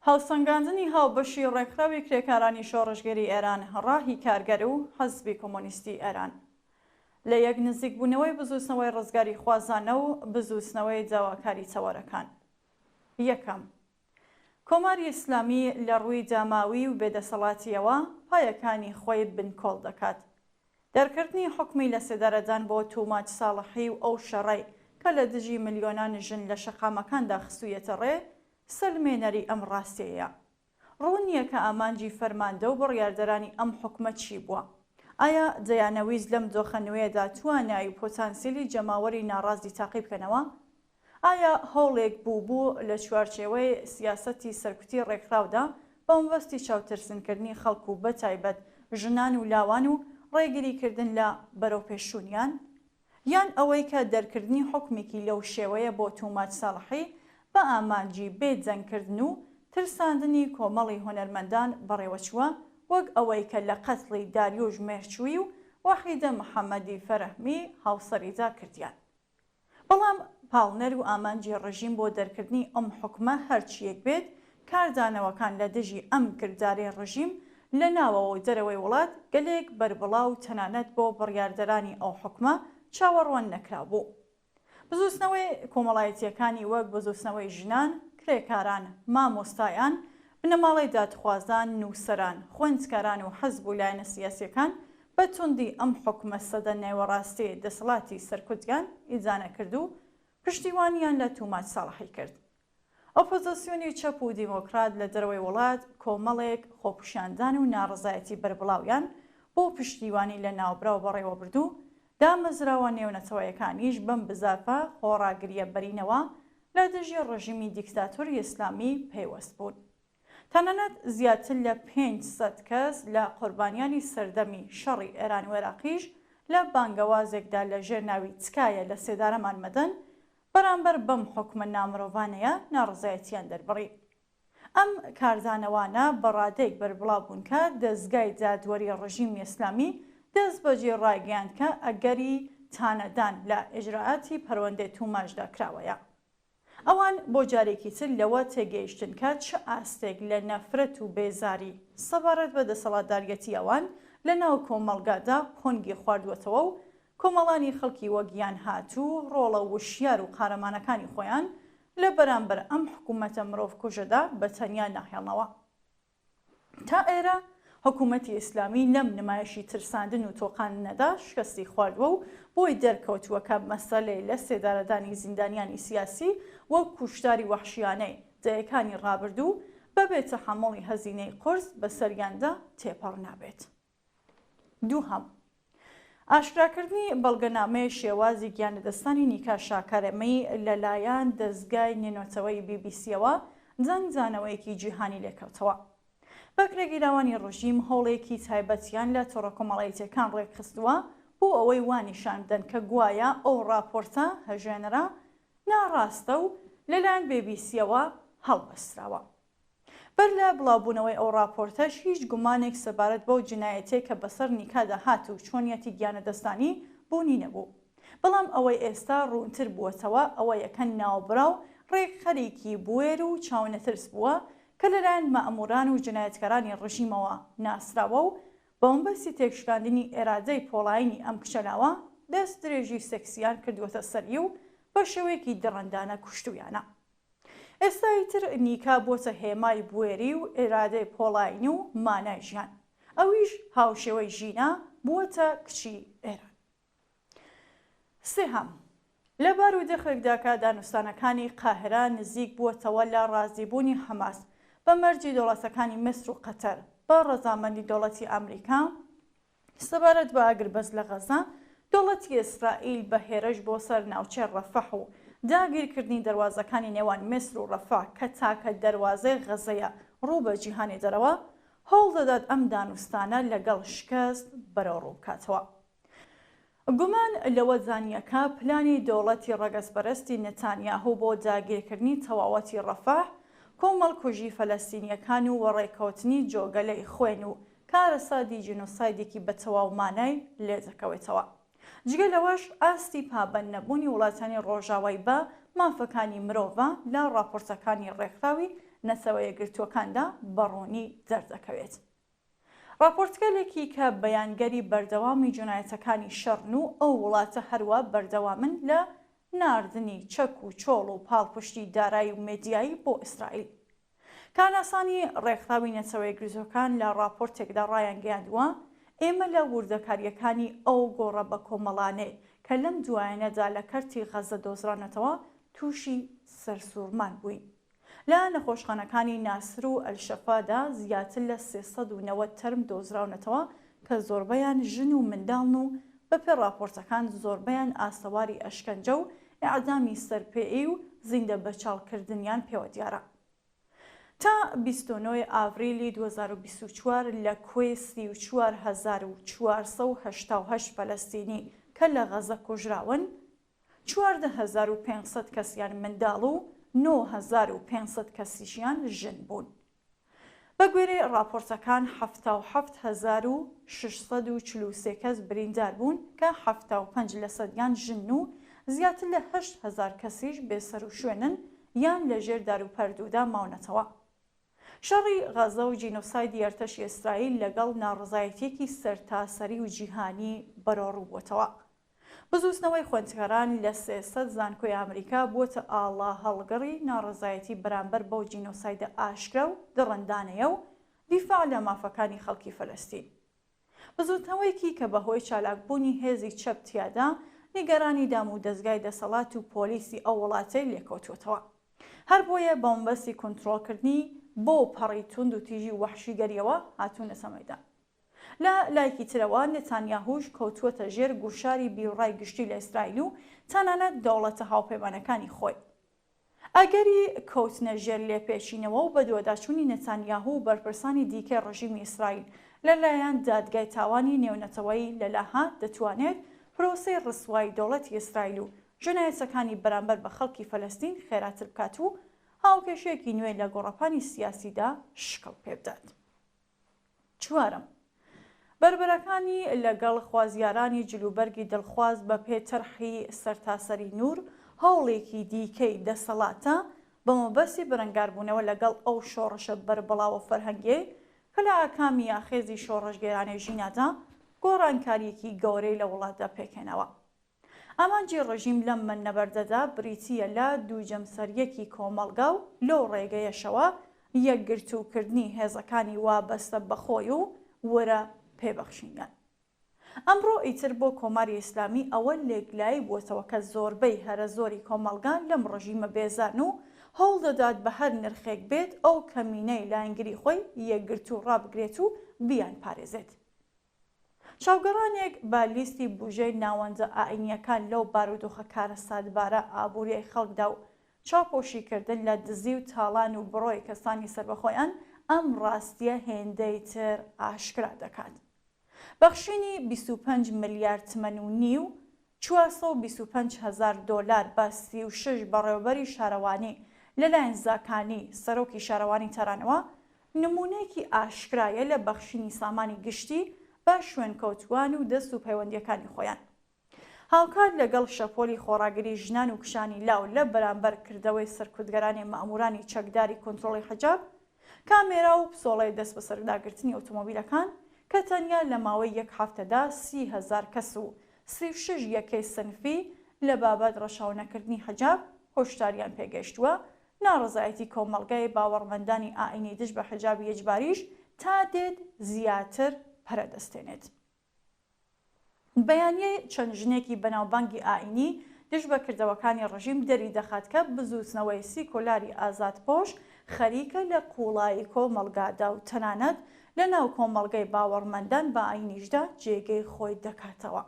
هەڵسەنگاندنی هاوبەشی ڕێکخراوی کرێکارانی شۆڕژگەری ئێران ڕاهی کارگەر و حەزبی کۆمۆنیستی ئێران لە یەک نزیکبوونەوەی بزوستنەوەی ڕزگاری خوازانە و بزوستنەوەی جاواکاری چاوەڕەکان. یەکەم، کۆماری ئیسلامی لە ڕووی داماوی و بێدەسەڵاتیەوە پایەکانی خۆی بنکۆڵ دەکات. دەرکردنی حکمی لە سێدارەدان بۆ توماج ساڵحی و ئەو شەڕەی کە لە دژی ملیۆنان ژن لە شەقامەکاندا خستوویەتە ڕێ سەلمێنەری ئەم ڕاستیەیە. ڕوون نییە کە ئامانجی فەرماندە و بڕیاردەرانی ئەم حکومە چی بووە؟ ئایا دەیانەویست لەم دۆخەنوێدا توانایی و پۆتانسیلی جەماوەری ناڕازی تاقی بکەنەوە؟ ئایا هەوڵێک بوو لە چوارچێوەی سیاسەتی سەرکوتی ڕێکخراودا بە مەبەستی چاوترسنکردنی خەڵکو و بەتایبەت ژنان و لاوان و ڕێگریکردن لە بەرەوپێشچوونیان؟ یان ئەوەی کە دەرکردنی حکمێکی لەو شێوەیە بۆ توماج ساڵحی بە ئامانجی بێجەنگکردن و ترساندنی کۆمەڵی هونەرمەندان بەڕێوەچووە، وەک ئەوەی کە لە قەتڵی داریوژ مێرچووی و وەحیدە محەممەدی فەرەحمی هاوسەریدا کردیان. بەڵام پاڵنەر و ئامانجی ڕژیم بۆ دەرکردنی ئەم حکمە هەرچیەک بێت، کاردانەوەکان لە دژی ئەم کردارەی ڕژیم لە ناوەوە و دەرەوەی وڵات گەلێک بربڵاو تەنانەت بۆ بڕیاردەرانی ئەو حکمە چاوەڕوان نەکرابوو. بزوستنەوەی کۆمەڵایەتیەکانی وەک بزوستنەوەی ژنان، کرێکاران، مامۆستایان، بنەماڵەی دادخوازان، نووسەران، خوێندکاران و حەزب و لایەنە سیاسیەکان بە توندی ئەم حکومە سەدە نێوەڕاستی دەسەڵاتی سەرکوتیان ئیجانە کرد و پشتیوانیان لە توماج ساڵحی کرد. ئۆپۆزیسیۆنی چەپ و دیمۆکرات لە دەرەوەی وڵات کۆمەڵێک خۆپیشاندان و ناڕزایەتی بربڵاویان بۆ پشتیوانی لە ناوبراو بەڕێوە بردو، دامەزراوە نێونەتەوەیەکانیش بەم بزافە خۆڕاگریە بەرینەوە لە دژی ڕژیمی دیکتاتۆری ئیسلامی پەیوەست بوون. تەنانەت زیاتر لە 500 کەس لە قوربانیانی سەردەمی شەڕی ئێران و عێراقیش لە بانگەوازێکدا لە ژێر ناوی چکایە لە سێدارەمان مەدەن بەرامبەر بەم حکومە نامرۆڤانەیە ناڕزایەتیان دەربڕی. ئەم کاردانەوانە بەڕادەیەک بەربڵاو بوون کە دەستگای جادوەری ڕژیمی ئیسلامی دەست بەجێ ڕایگەیاند کە ئەگەری تانەدان لە ئیجراعاتی پەروەندەی توماجدا کراوەیە. ئەوان بۆ جارێکی تر لەوە تێگەیشتن کە چه ئاستێک لە نەفرەت و بێزاری سەبارەت بە دەسەڵاتداریەتی ئەوان لە ناو کۆمەڵگادا کۆنگی خواردوەتەوە و کۆمەڵانی خەڵکی وەگیان هاتوو ڕۆڵە وشیار و قارەمانەکانی خۆیان لە بەرامبەر ئەم حکوومەتە مرۆڤ کوژەدا بە تەنیا ناهێڵنەوە. تا ئێرە حکوومەتی ئیسلامی لەم نمایشی ترساندن و تۆقاندنەدا شکستی خواردووە و بۆی دەرکەوتووە کە مەسەلەی لە سێدارەدانی زیندانیانی سیاسی وەک کوشتاری وەحشیانەی جەیەکانی ڕابردوو بەبێ تەحەمموڵی هەزینەی قورس بەسەریاندا تێپەڕ نابێت. دووهەم، ئاشکراکردنی بەڵگەنامەی شێوازی گیانەدەستانی نیکا شاکارەمەی لەلایەن دەستگای نێنۆتەوەی BBC-ەوە جانجانەوەیەکی جیهانی لێکەوتەوە. بەکرێگیراوانی ڕژیم هەوڵێکی تایبەتیان لە تۆڕە کۆمەڵایەتیەکان ڕێکخستووە بۆ ئەوەی وانیشان بدەن کە گوایە ئەو ڕاپۆرتە هەژێنەرە ناڕاستە و لەلایەن BBC-ەوە هەڵبەستراوە. بەر لە بڵاوبوونەوەی ئەو ڕاپۆرتەش هیچ گومانێک سەبارەت بەو جنایەتێک کە بەسەر نیکادا هات و چۆنیەتی گیانەدەستانی بوونی نەبوو. بەڵام ئەوەی ئێستا ڕوونتر بووەتەوە ئەوە یەکەن ناوبراو ڕێکخەرێکی بوێر و چاونەترس بووە کە لەلایەن مەئەموران و جنایەتکارانی ڕژیمەوە ناسراوە و بە مەبەستی تێکشکاندنی ئێرادەی پۆڵاینی ئەم کچەلاوە دەست درێژی سەکسیان کردووەتە سەری و بە شێوەیەکی دڕندانە کوشتویانە. ئێستای تر نیکا بۆتە هێمای بوێری و ئێرادەی پۆڵاینی و مانای ژیان، ئەویش هاوشێوەی ژینە بووەتە کچی ئێران. سێهەم، لە بارودۆخێکدا کە دانوستانەکانی قاهرە نزیک بووەتەوە لە ڕازیبوونی حەماس بە مەرجی دەوڵەتەکانی میسر و قەتەر بە ڕەزامەندی دەوڵەتی ئەمریکا سەبارەت بە ئاگربەز لە غەزە، دەوڵەتی ئیسرائیل بە هێرش بۆ سەر ناوچەی ڕەفەح و داگیرکردنی دەواازەکانی نێوان میسر و ڕەفاح کە تاکە دەواازەی غەزەیە ڕوو بە جیهانی دەرەوە هەوڵ دەدات ئەم دانوستانە لەگەڵ شکست بەرەو ڕوو بکاتەوە. گومان لەوە زانیەکە پلانی دەوڵەتی ڕەگەزپەرستی نەتانیاهو بۆ داگیرکردنی تەواوەتی ڕەفاح، کۆمەڵ کوژی فەلەستینیەکان و وەڕێکەوتنی جۆگەلەی خوێن و کارەسادی جینۆسایدێکی بە تەواو مانای لێ دەکەوێتەوە. جگە لەوەش ئاستی پابەند نەبوونی وڵاتانی ڕۆژاوای بە مافەکانی مرۆڤە لە ڕاپۆرتەکانی ڕێکخراوی نەتەوە یەکگرتووەکاندا بەڕوونی دەردەکەوێت. راپۆرتگەلێکی کە بەیانگەری بەردەوامی جینایەتەکانی شەڕن و ئەو وڵاتە هەروە بەردەوامن لە ناردنی چەک و چۆڵ و پاڵپشتی دارایی و مێدیایی بۆ ئیسرائیل. کارناسانی ڕێکخراوی نەتەوە یەکگرتووەکان لە راپۆرتێکدا ڕایانگەیاندووە ئێمە لە وردەکاریەکانی ئەو گۆڕە بە کۆمەڵانێ کە لەم دوایەنەدا لە کەرتی غەزە دۆزرانەتەوە تووشی سەرسوورمان بووین. لە نەخۆشخانەکانی ناسر و ئەلشەفادا زیاتر لە 390 تەرم دۆزراونەتەوە کە زۆربەیان ژن و منداڵن و بەپێ راپۆرتەکان زۆربەیان ئاستەواری ئەشکەنجە و ئیعدامی سەرپێئی و زیندە بەچاڵکردنیان پێوە دیارە. تا 29 ئاڤریلی 2024 لە کوێ 34488 فەلەستینی کە لە غەزە کوژراون، 14500 کەسیان منداڵ و 9500 کەسیشیان ژن بوون. بە گوێرەی راپۆرتەکان 77643 کەس بریندار بوون کە 75 لە سەدیان ژن و زیاتر لە 8000 کەسیش بێسەر و شوێنن یان لەژێر داروپەردوودا ماونەتەوە. شەڕی غەزە و جینۆسایدی ئەرتەشی ئیسرائیل لەگەڵ ناڕزایەتیەکی سەرتاسەری و جیهانی بەرەوڕوو بووەتەوە. بزوستنەوەی خوێندکاران لە 300 زانکۆی ئەمریکا بووەتە ئاڵا هەڵگەڕی ناڕزایەتی بەرامبەر بەو جینۆسایدە ئاشکرا و دڕندانەیە و دیفاع لە مافەکانی خەڵکی فەلەستین. بزوستنەوەیەکی کە بەهۆی چالاکبوونی هێزی چەپ تیادا نیگەرانی دام و دەستگای دەسەڵات و پۆلیسی ئەو وڵاتەی لێکۆتوێتەوە. هەر بۆیە بۆمبەستی کۆنتڕۆڵکردنی بۆ پەڕی توند و تیژی وەحشیگەریەوە هاتوونە سەمایدا. لە لایەکی ترەوە نێتانیاهوش کەوتووەتە ژێر گوشاری بیڕای گشتی لە ئیسرائیل و تەنانەت دەوڵەتە هاوپەیمانەکانی خۆی. ئەگەری کەوتنە ژێر لێپێشینەوە و بە دووەداچوونی نێتانیاهو و بەرپرسانی دیکەی ڕژیمی ئیسرائیل لەلایەن دادگای تاوانی نێونەتەوەی لەلاها دەتوانێت پرۆسەی ڕسوایی دەوڵەتی ئیسرائیل و ژنایەتەکانی بەرامبەر بە خەڵکی فەلەستین خێراتر بکات و هاوکێشەیەکی نوێ لە گۆڕەپانی سیاسیدا شکڵ پێبدات. چوارم، بربەرەکانی لەگەڵ خوازیارانی جلوبەرگی دڵخواز بە پێ تەرحی سەرتاسەری نور هەوڵێکی دیکەی دەسەڵاتە بە مەبەستی بەرەنگاربوونەوە لەگەڵ ئەو شۆڕشە بەربڵاوە فەرهەنگی کە لە ئاکامی یاخێزی شۆڕژگەرانی ژینادا گۆڕانکاریەکی گەورەی لە وڵاتدا پێکێنەوە. ئامانجی ڕژیم لەم منەبەردەدا بریتیە لە دووجەمسەریەکی کۆمەڵگا و لەو ڕێگەیەشەوە یەکگرتووکردنی هێزەکانی وابەستە بەخۆی و وەرە پێبەخشینیان. ئەمڕۆ ئیتر بۆ کۆماری ئیسلامی ئەوە لێکلایی بووەتەوە کە زۆربەی هەرە زۆری کۆمەڵگان لەم ڕژیمە بێزان و هەوڵ دەدات بە هەر نرخێک بێت ئەو کەمینەی لایەنگری خۆی یەکگرت و ڕابگرێت و بیان پارێزێت. چاوگەڕانێک بە لیستی بوژەی ناوەندە ئائینیەکان لەو بارودۆخە کارە سادبارە ئابووریای خەڵکدا و چاپۆشیکردن لە دزی و تاڵان و بڕۆی کەسانی سربەخۆیان ئەم ڕاستیە هێندەی تر ئاشکرا دەکات. بەخشینی 25 ملیارد تمەن و نیو 425,000 دۆلار بە 36 بەڕێوەبەری شارەوانی لەلایەن زاکانی سەرۆکی شارەوانی تەرانەوە نمونەیەکی ئاشکرایە لە بەخشینی سامانی گشتی بە شوێنکەوتوان و دەست و پەیوەندیەکانی خۆیان. هاوکات لەگەڵ شەپۆلی خۆڕاگری ژنان و کشانی لاو لە بەرامبەرکردەوەی سەرکوتگەرانی مەئمورانی چەکداری کۆنتڕۆڵی حجاب، کامێرا و پسۆڵەی دەست بە سەرداگرتنی ئۆتۆمۆبیلەکان کە تەنیا لە ماوەی یەک هەفتەدا 30,000 کەس و 36 یەکەی سنفی لە بابەت ڕەشاونەکردنی حجاب هۆشداریان پێگەشتووە. ناڕزایەتی کۆمەڵگای باوەڕمەندانی ئائینی دژ بە حجابی یەکجباریش تا دێت زیاتر پەرەدەستێنێت. بەیانیەی چەند ژنێکی بەناوبانگی ئائینی دژ بە کردەوەکانی ڕژیم دەری دەخات کە بزوتنەوەی سیکۆلاری ئازادپۆش خەریکە لە قوڵایی کۆمەڵگادا و تەنانەت لە ناو کۆمەڵگەی باوەڕمەندان بە ئاینیشدا جێگەی خۆی دەکاتەوە.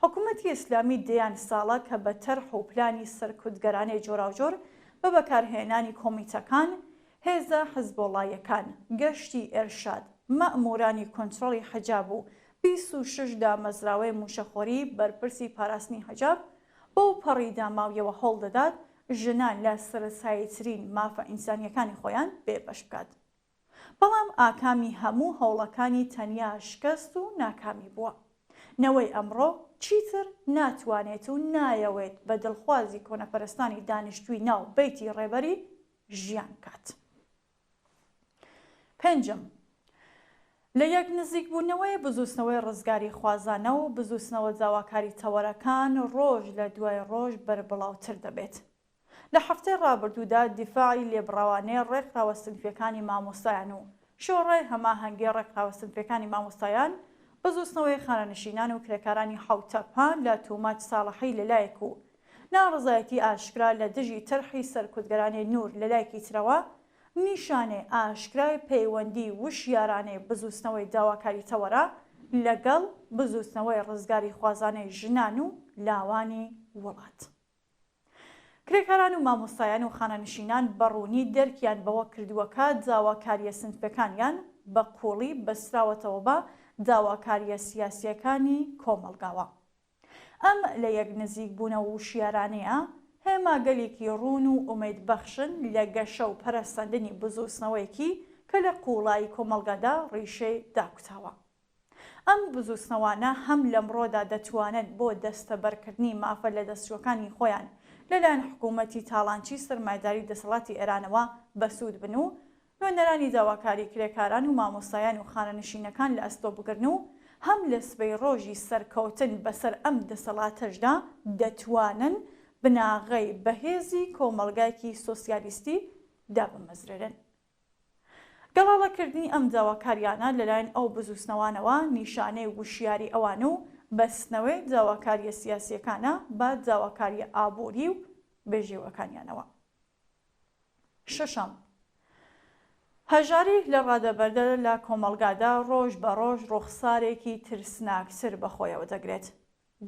حکوومەتی ئیسلامی دەیان ساڵە کە بە تەرح و پلانی سەرکوتگەرانەی جۆراوجۆر بە بەکارهێنانی کۆمیتەکان، هێزە حزبۆڵایەکان، گەشتی ئێرشاد، مەئمورانی کۆنتڕۆڵی حجاب و 26 دامەزراوەی موشەخۆری بەرپرسی پاراستنی حجاب بەو پەڕی داماویەوە هەوڵ دەدات ژنان لە سەرساییترین مافە ئینسانیەکانی خۆیان بێبەش بکات. بەڵام ئاکامی هەموو هەوڵەکانی تەنیا شکست و ناکامی بووە. نەوەی ئەمڕۆ چیتر ناتوانێت و نایەوێت بە دڵخوازی کۆنەپەرستانی دانیشتووی ناو بەیتی ڕێبەری ژیان کات. پێنجم، لە یەک نزیکبوونەوەی بزوستنەوەی ڕزگاری خوازانە و بزوستنەوە جاواکاری تەوەرەکان ڕۆژ لە دوای ڕۆژ بەربڵاوتر دەبێت. لە هەفتەی ڕابردوودا دیفاعی لێبڕاوانەی ڕێکخراوە سنفیەکانی مامۆستایان و شۆڕەی هەماهەنگی ڕێکخراوە سنفیەکانی مامۆستایان بزوستنەوەی خانەنشینان و کرێکارانی حوتەپان لە تومات ساڵحی لەلایەک و ناڕزایەتی ئاشکرا لە دژی تەرحی سەرکوتگەرانی نور لەلایەکی ترەوە نیشانێ ئاشکرای پەیوەندی وشیارانەی بزوستنەوەی داواکاری تەوەرە لەگەڵ بزوستنەوەی ڕزگاری خوازانەی ژنان و لاوانی وڵات. کرێکاران و مامۆستایان و خانەنشینان بەڕوونی دەرکیان بەوە کردووەکە داواکاریە سنفەکانیان بە قوڵی بەستراوەتەوە بە داواکاریە سیاسیەکانی کۆمەڵگاوە. ئەم لە یەک نزیکبوونە وشیارانەیە هێماگەلێکی ڕوون و ئومێدبەخشن لە گەشە و پەرەسەندنی بزوستنەوەیەکی کە لە قوڵایی کۆمەڵگادا ڕیشەی داکوتاوە. ئەم بزوستنەوانە هەم لەمڕۆدا دەتوانن بۆ دەستەبەرکردنی مافە لە دەستچوەکانی خۆیان لەلایەن حکوومەتی تاڵانچی سەرمایداری دەسەڵاتی ئێرانەوە بەسوود بن و نوێنەرانی داواکاری کرێکاران و مامۆستایان و خانەنشینەکان لە ئەستۆ بگرن و هەم لە سبەی ڕۆژی سەرکەوتن بەسەر ئەم دەسەڵاتەشدا دەتوانن بناغەی بەهێزی کۆمەڵگایەکی سۆسیالیستی دابمەزرێن. گەڵاڵەکردنی ئەم داواکاریانە لەلایەن ئەو بزوستنەوانەوە نیشانەی وشیاری ئەوان و بەستنەوەی داواکاریە سیاسیەکانە بە داواکاریە ئابووری و بێژێوەکانیانەوە. شەشەم، هەژاری لە ڕادەبەردە لە کۆمەڵگادا ڕۆژ بە ڕۆژ ڕوخسارێکی ترسناکتر بەخۆیەوە دەگرێت.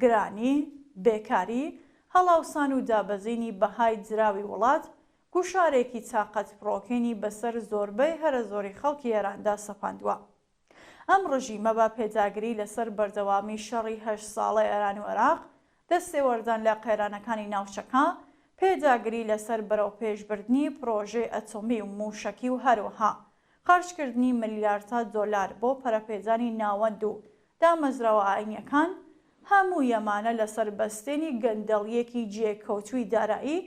گرانی، بێکاری، هەڵاوسان و دابەزینی بەهای جراوی وڵات گوشارێکی چاقەت پڕۆکێنی بەسەر زۆربەی هەرە زۆری خەڵکی ئێراندا سەپاندووە. ئەم ڕژیمە بە پێداگری لەسەر بەردەوامی شەڕی 8 ساڵە ئێران و عێراق، دەستێوەردان لە قەیرانەکانی ناوچەکە، پێداگری لەسەر بەرەو پێشبردنی پرۆژەی ئەتۆمی و موشەکی و هەروەها خەرجکردنی ملیاردە دۆلار بۆ پەرەپێدانی ناوەند و دامەزراوە ئاینیەکان، هەموو یەمانە لەسەر بەستێنی گەندەڵیەکی جێکەوتووی دارایی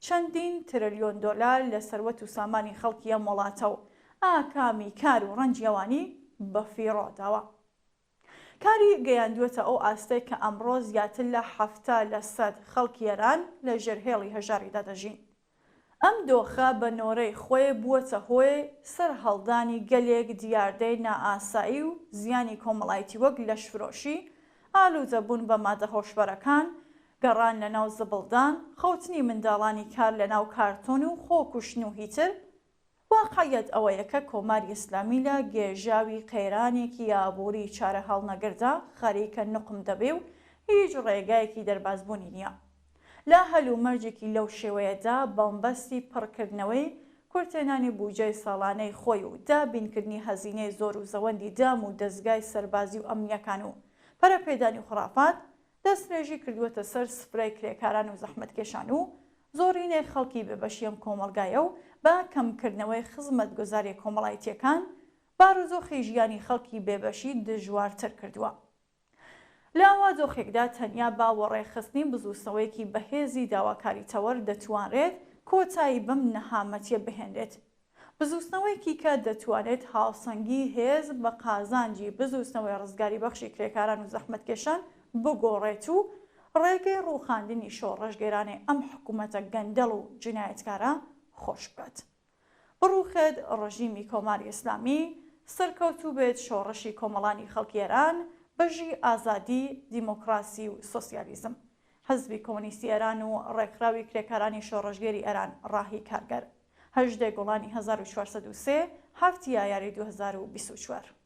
چەندین تریلیۆن دۆلار لە سەروەت و سامانی خەڵکی ئەم وڵاتە و ئاکامی کار و ڕەنجیەوانی بەفیڕۆداوە. کاری گەیاندوێتە ئەو ئاستەی کە ئەمڕۆ زیاتر لە 70% خەڵکی ئێران لە ژێرهێڵی هەژاریدا دەژین. ئەم دۆخە بە نۆرەی خۆی بووەتە هۆی سەرهەڵدانی گەلێک دیاردەی نائاسایی و زیانی کۆمەڵایەتی وەک لەشفرۆشی، ئالوودەبوون بە مادە هۆشبەرەکان، گەڕان لە ناو زبڵدان، خەوتنی منداڵانی کار لە ناو کارتۆن و خۆکوشتن و هیتر. واقعیەت ئەوەیە کە کۆماری ئیسلامی لە گێژاوی قەیرانێکی ئابووری چارە هەڵنەگردا خەریکە نوقم دەبێ و هیچ ڕێگایەکی دەربازبوونی نییە. لە هەلومەرجێکی لەو شێوەیەدا بەمبەستی پڕکردنەوەی کورتێنانی بودجەی ساڵانەی خۆی و دابینکردنی هەزینەی زۆر و زەوەندی دام و دەستگای سەربازی و ئەمنیەکان و پەرەپێدانی و خڕافات دەستنوێژی کردووەتە سەر سفرەی کرێکاران و زەحمەتکێشان و زۆرینەی خەڵکی بێبەشیم کۆمەڵگایە و بە کەمکردنەوەی خزمەتگوزاری کۆمەڵایەتیەکان بارودۆخی ژیانی خەڵکی بێبەشی دژوارتر کردووە. لە ئاوازۆخێکدا تەنیا باوەڕێخستنی بزوستنەوەیەکی بەهێزی داواکاری تەوەر دەتوانرێت کۆتایی بەم نەهامەتیە بهێنرێت. بزوستنەوەیەکی کە دەتوانێت هاوسەنگی هێز بە قازانجی بزوستنەوەی ڕزگاری بەخشی کرێکاران و زەحمەتکێشان بگۆڕێت و ڕێگەی ڕووخاندنی شۆڕەشگەرانی ئەم حکوومەتە گەندەڵ و جنایەتکارە خۆش بکات. بڕووخێت ڕژیمی کۆماری ئیسلامی سەرکەوتوو بێت شۆڕەشی کۆمەڵانی خەڵکی ئێران بەژی ئازادی، دیمۆکراسی و سۆسیالیزم. حەزبی کۆمونیستی ئێران و ڕێکخراوی کرێکارانی شۆڕەشگەری ئێران ڕاهی کارگەر 18 گوڵانی 1403 هەفتی ئایاری 2024.